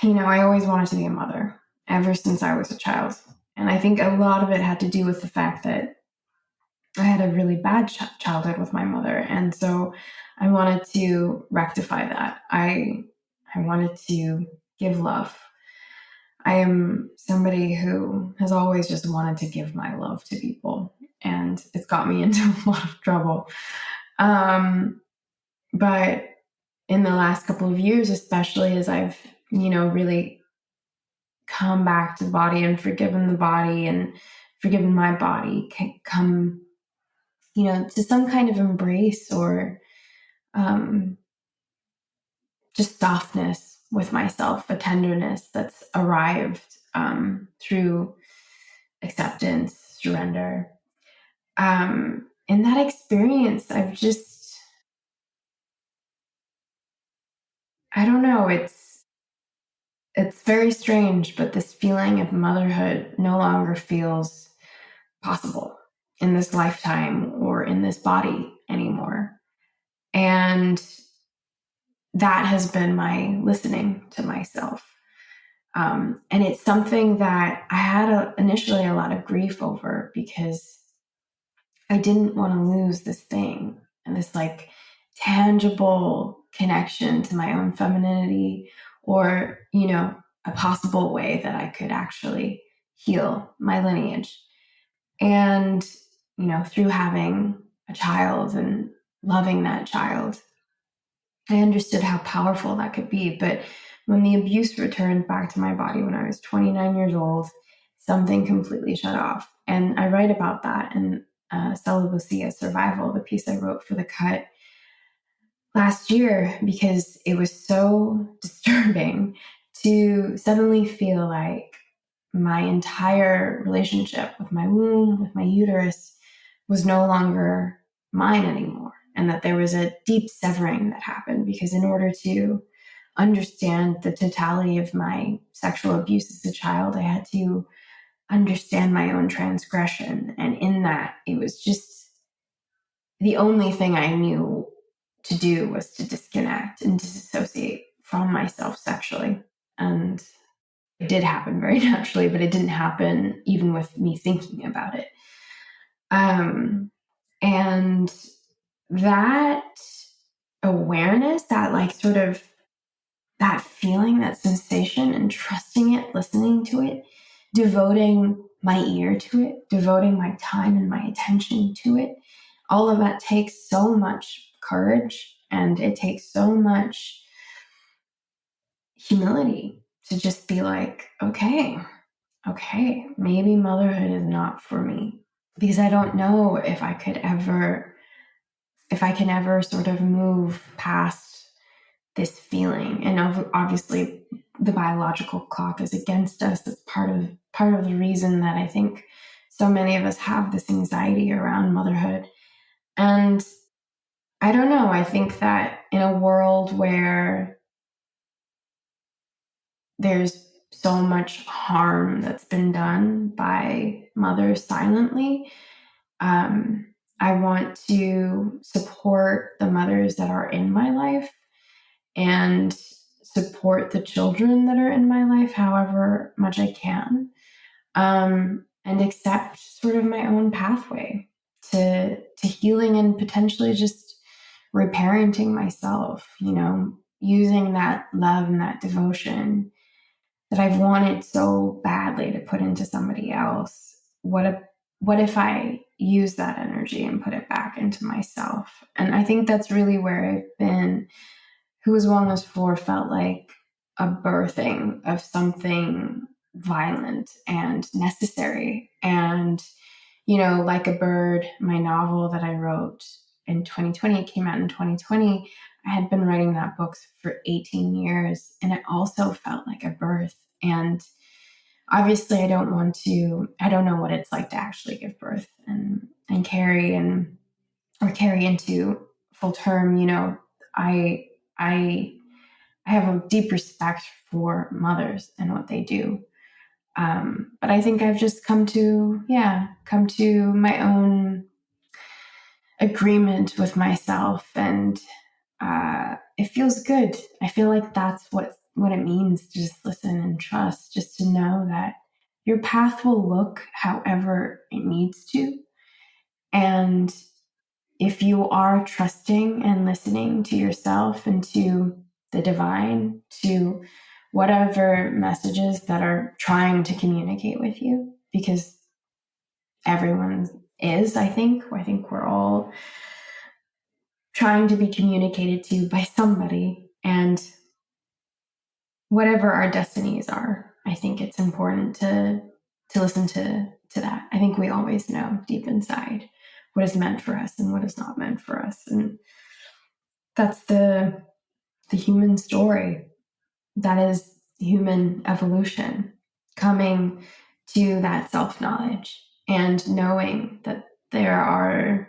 always wanted to be a mother ever since I was a child. And I think a lot of it had to do with the fact that I had a really bad childhood with my mother. And so I wanted to rectify that. I wanted to give love. I am somebody who has always just wanted to give my love to people, and it's got me into a lot of trouble. But in the last couple of years, especially as I've, really come back to the body and forgiven the body and forgiven my body, come, to some kind of embrace or just softness with myself, a tenderness that's arrived through acceptance, surrender. In that experience, I don't know, it's very strange, but this feeling of motherhood no longer feels possible in this lifetime or in this body anymore. And that has been my listening to myself. And it's something that I had initially a lot of grief over because I didn't want to lose this thing and this like tangible connection to my own femininity or, a possible way that I could actually heal my lineage. And, through having a child and loving that child, I understood how powerful that could be. But when the abuse returned back to my body when I was 29 years old, something completely shut off. And I write about that in Celibacy as Survival, the piece I wrote for The Cut last year, because it was so disturbing to suddenly feel like my entire relationship with my womb, with my uterus, was no longer mine anymore. And that there was a deep severing that happened, because in order to understand the totality of my sexual abuse as a child, I had to understand my own transgression. And in that, it was just the only thing I knew to do was to disconnect and disassociate from myself sexually. And it did happen very naturally, but it didn't happen even with me thinking about it. And that awareness, that like sort of that feeling, that sensation, and trusting it, listening to it, devoting my ear to it, devoting my time and my attention to it, all of that takes so much courage, and it takes so much humility to just be like, okay, maybe motherhood is not for me, because I don't know if I can ever sort of move past this feeling. And obviously the biological clock is against us. That's part of the reason that I think so many of us have this anxiety around motherhood. And I don't know, I think that in a world where there's so much harm that's been done by mothers silently, I want to support the mothers that are in my life and support the children that are in my life however much I can, and accept sort of my own pathway to healing and potentially just reparenting myself, using that love and that devotion that I've wanted so badly to put into somebody else. What if I use that energy and put it back into myself? And I think that's really where I've been. Who is Wellness For felt like a birthing of something violent and necessary. And, Like a Bird, my novel that I wrote in 2020, it came out in 2020. I had been writing that book for 18 years, and it also felt like a birth. And obviously I don't know what it's like to actually give birth and carry into full term. I have a deep respect for mothers and what they do. But I think I've just come to my own agreement with myself, and it feels good. I feel like that's what it means to just listen and trust, just to know that your path will look however it needs to. And if you are trusting and listening to yourself and to the divine, to whatever messages that are trying to communicate with you, because everyone is, I think we're all trying to be communicated to by somebody, and whatever our destinies are, I think it's important to listen to that. I think we always know deep inside what is meant for us and what is not meant for us. And that's the human story. That is human evolution, coming to that self-knowledge and knowing that there are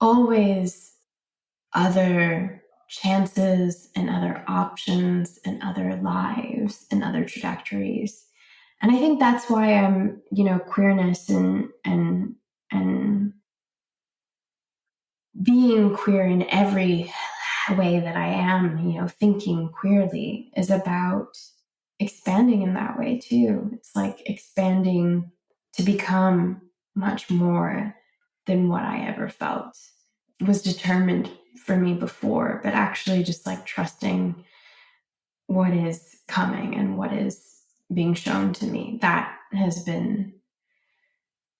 always other chances and other options and other lives and other trajectories. And I think that's why I'm, queerness and being queer in every way that I am, thinking queerly is about expanding in that way too. It's like expanding to become much more than what I ever felt was determined for me before, but actually just like trusting what is coming and what is being shown to me. That has been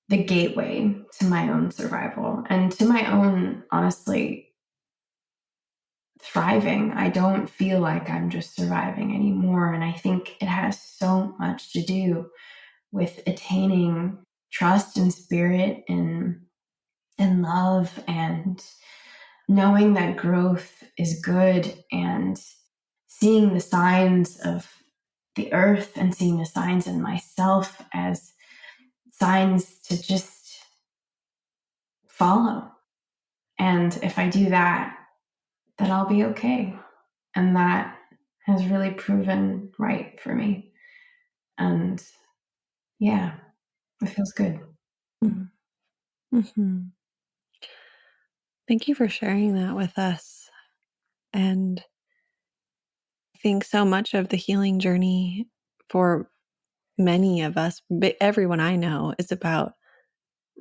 the gateway to my own survival and to my own, honestly, thriving. I don't feel like I'm just surviving anymore. And I think it has so much to do with attaining trust and spirit and love, and knowing that growth is good, and seeing the signs of the earth and seeing the signs in myself as signs to just follow. And if I do that, then I'll be okay. And that has really proven right for me. And yeah, it feels good. Mm-hmm. Thank you for sharing that with us. And I think so much of the healing journey for many of us, everyone I know, is about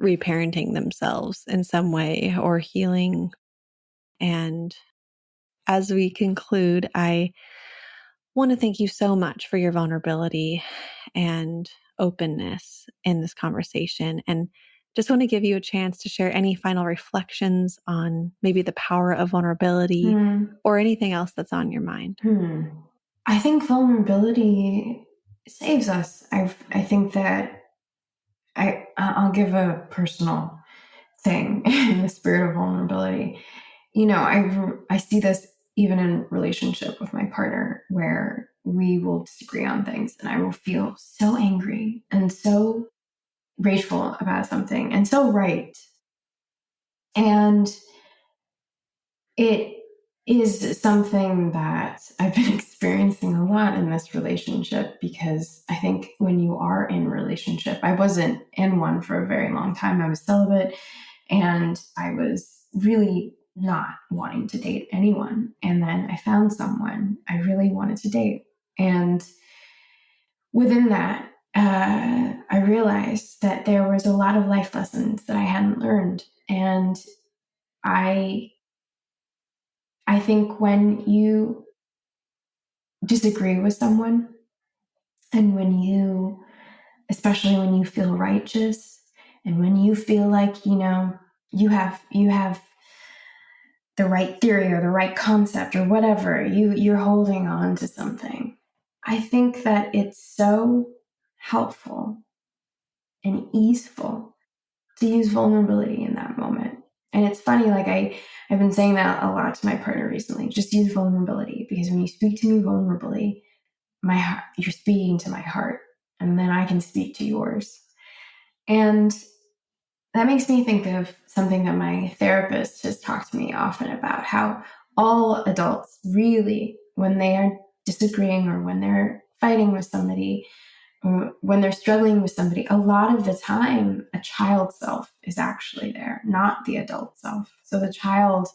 reparenting themselves in some way or healing. And as we conclude, I want to thank you so much for your vulnerability and openness in this conversation. And just want to give you a chance to share any final reflections on maybe the power of vulnerability or anything else that's on your mind. I think vulnerability saves us. I think that I'll give a personal thing in the spirit of vulnerability. I see this even in relationship with my partner, where we will disagree on things and I will feel so angry and so rageful about something and so right. And it is something that I've been experiencing a lot in this relationship, because I think when you are in a relationship, I wasn't in one for a very long time. I was celibate and I was really not wanting to date anyone. And then I found someone I really wanted to date. And within that, I realized that there was a lot of life lessons that I hadn't learned. And I think when you disagree with someone, and especially when you feel righteous, and when you feel like, you have the right theory or the right concept or whatever, you're holding on to something. I think that it's so helpful and easeful to use vulnerability in that moment. And it's funny, like I've been saying that a lot to my partner recently, just use vulnerability, because when you speak to me vulnerably, my heart, you're speaking to my heart, and then I can speak to yours. And that makes me think of something that my therapist has talked to me often about, how all adults really, when they are disagreeing or when they're fighting with somebody, or when they're struggling with somebody, a lot of the time, a child self is actually there, not the adult self. So the child,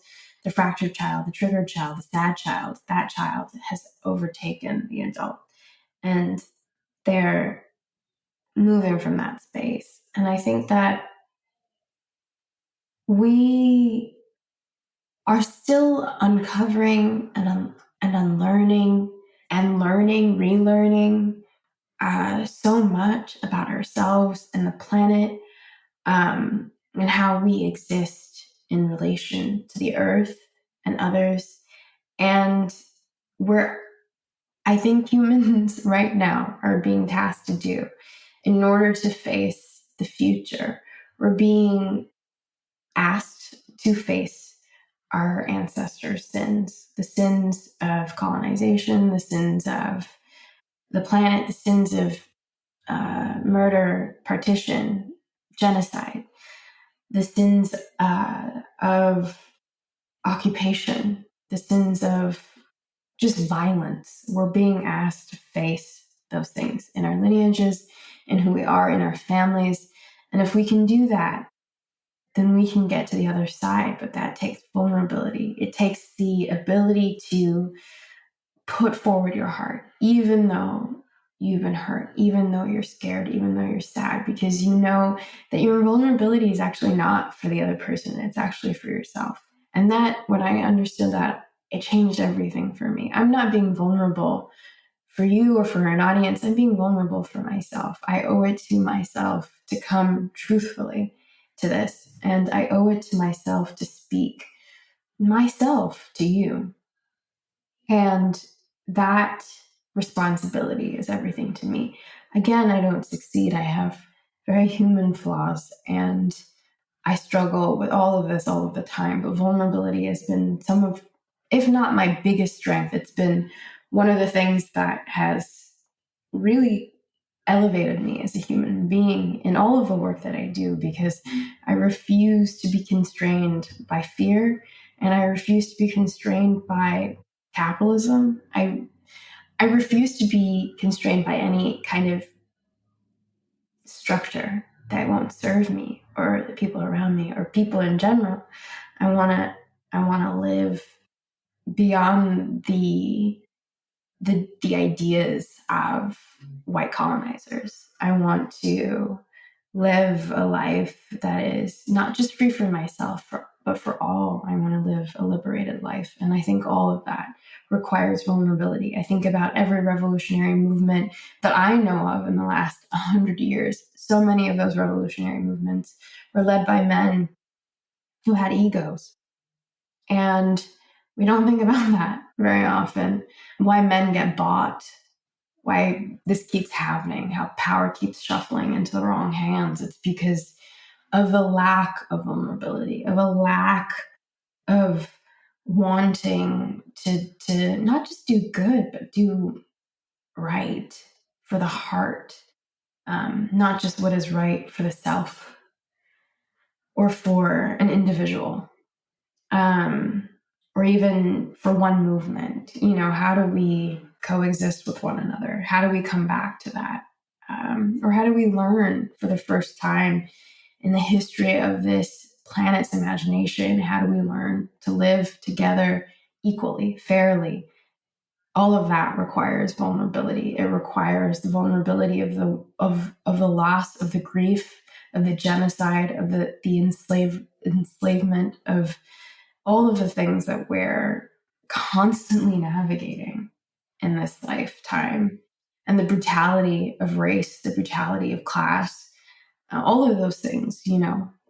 the fractured child, the triggered child, the sad child, that child has overtaken the adult. And they're moving from that space. And I think that we are still uncovering and unlearning and learning, relearning so much about ourselves and the planet, and how we exist in relation to the earth and others. And I think humans right now are being tasked to do, in order to face the future, we're being asked to face our ancestors' sins, the sins of colonization, the sins of the planet, the sins of murder, partition, genocide, the sins of occupation, the sins of just violence. We're being asked to face those things in our lineages, in who we are, in our families. And if we can do that, then we can get to the other side. But that takes vulnerability. It takes the ability to put forward your heart, even though you've been hurt, even though you're scared, even though you're sad, because you know that your vulnerability is actually not for the other person. It's actually for yourself. And that, when I understood that, it changed everything for me. I'm not being vulnerable for you or for an audience, I'm being vulnerable for myself. I owe it to myself to come truthfully to this. And I owe it to myself to speak myself to you. And that responsibility is everything to me. Again, I don't succeed. I have very human flaws and I struggle with all of this all of the time. But vulnerability has been some of, if not my biggest strength, it's been one of the things that has really elevated me as a human being in all of the work that I do, because I refuse to be constrained by fear and I refuse to be constrained by capitalism. I refuse to be constrained by any kind of structure that won't serve me or the people around me or people in general. I want to live beyond the ideas of white colonizers. I want to live a life that is not just free for myself, but for all. I want to live a liberated life. And I think all of that requires vulnerability. I think about every revolutionary movement that I know of in the last 100 years. So many of those revolutionary movements were led by men who had egos. And we don't think about that very often. Why men get bought, why this keeps happening, how power keeps shuffling into the wrong hands. It's because of a lack of vulnerability, of a lack of wanting to not just do good, but do right for the heart, not just what is right for the self or for an individual. Or even for one movement. How do we coexist with one another? How do we come back to that? Or how do we learn for the first time in the history of this planet's imagination? How do we learn to live together equally, fairly? All of that requires vulnerability. It requires the vulnerability of the loss, of the grief, of the genocide, of the enslavement, of all of the things that we're constantly navigating in this lifetime, and the brutality of race, the brutality of class, all of those things,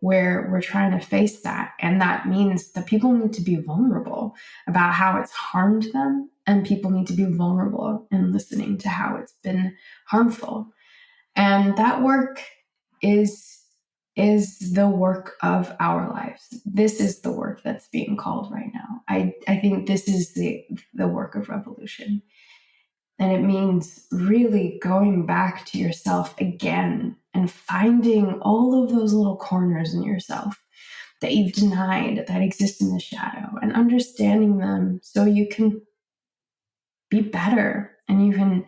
where we're trying to face that. And that means that people need to be vulnerable about how it's harmed them, and people need to be vulnerable in listening to how it's been harmful. And that work is the work of our lives. This is the work that's being called right now. I think this is the work of revolution. And it means really going back to yourself again and finding all of those little corners in yourself that you've denied, that exist in the shadow, and understanding them so you can be better and you can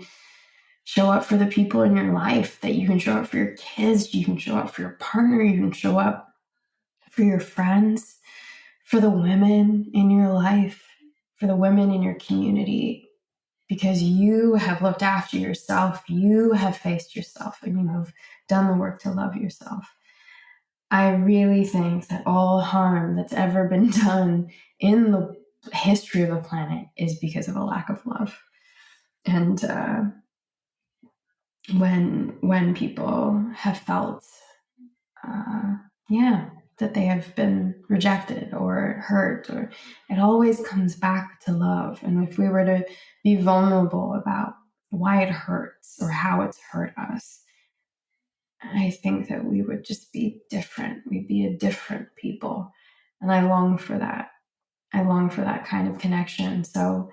show up for the people in your life, that you can show up for your kids, you can show up for your partner, you can show up for your friends, for the women in your life, for the women in your community, because you have looked after yourself, you have faced yourself, and you have done the work to love yourself. I really think that all harm that's ever been done in the history of the planet is because of a lack of love. And when people have felt, that they have been rejected or hurt, or it always comes back to love. And if we were to be vulnerable about why it hurts or how it's hurt us, I think that we would just be different. We'd be a different people. And I long for that. I long for that kind of connection. So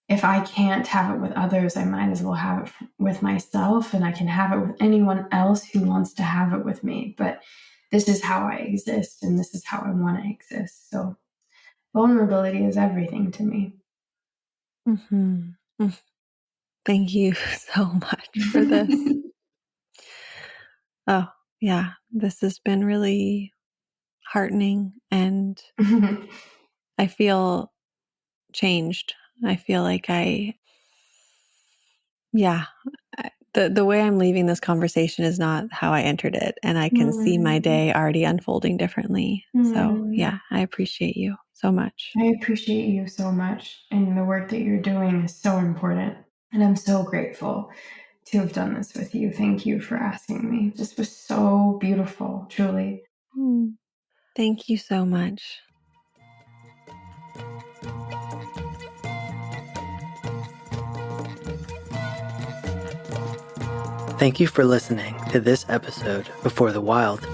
if I can't have it with others, I might as well have it with myself, and I can have it with anyone else who wants to have it with me. But this is how I exist, and this is how I want to exist. So vulnerability is everything to me. Mm-hmm. Thank you so much for this. Oh, yeah, this has been really heartening, and I feel changed. I feel like the way I'm leaving this conversation is not how I entered it, and I can see my day already unfolding differently. So yeah, I appreciate you so much. I appreciate you so much, and the work that you're doing is so important. And I'm so grateful to have done this with you. Thank you for asking me. This was so beautiful, truly. Thank you so much. Thank you for listening to this episode of For the Wild.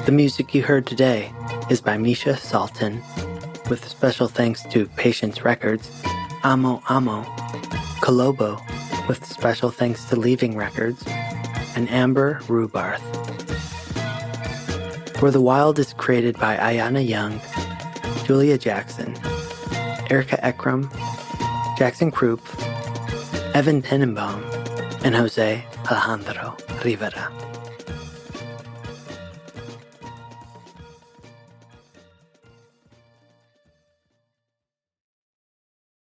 The music you heard today is by Misha Salton, with special thanks to Patience Records, Amo Amo, Kolobo, with special thanks to Leaving Records, and Amber Rubarth. For the Wild is created by Ayana Young, Julia Jackson, Erica Ekram, Jackson Krupp, Evan Tenenbaum, and Jose Alejandro Rivera.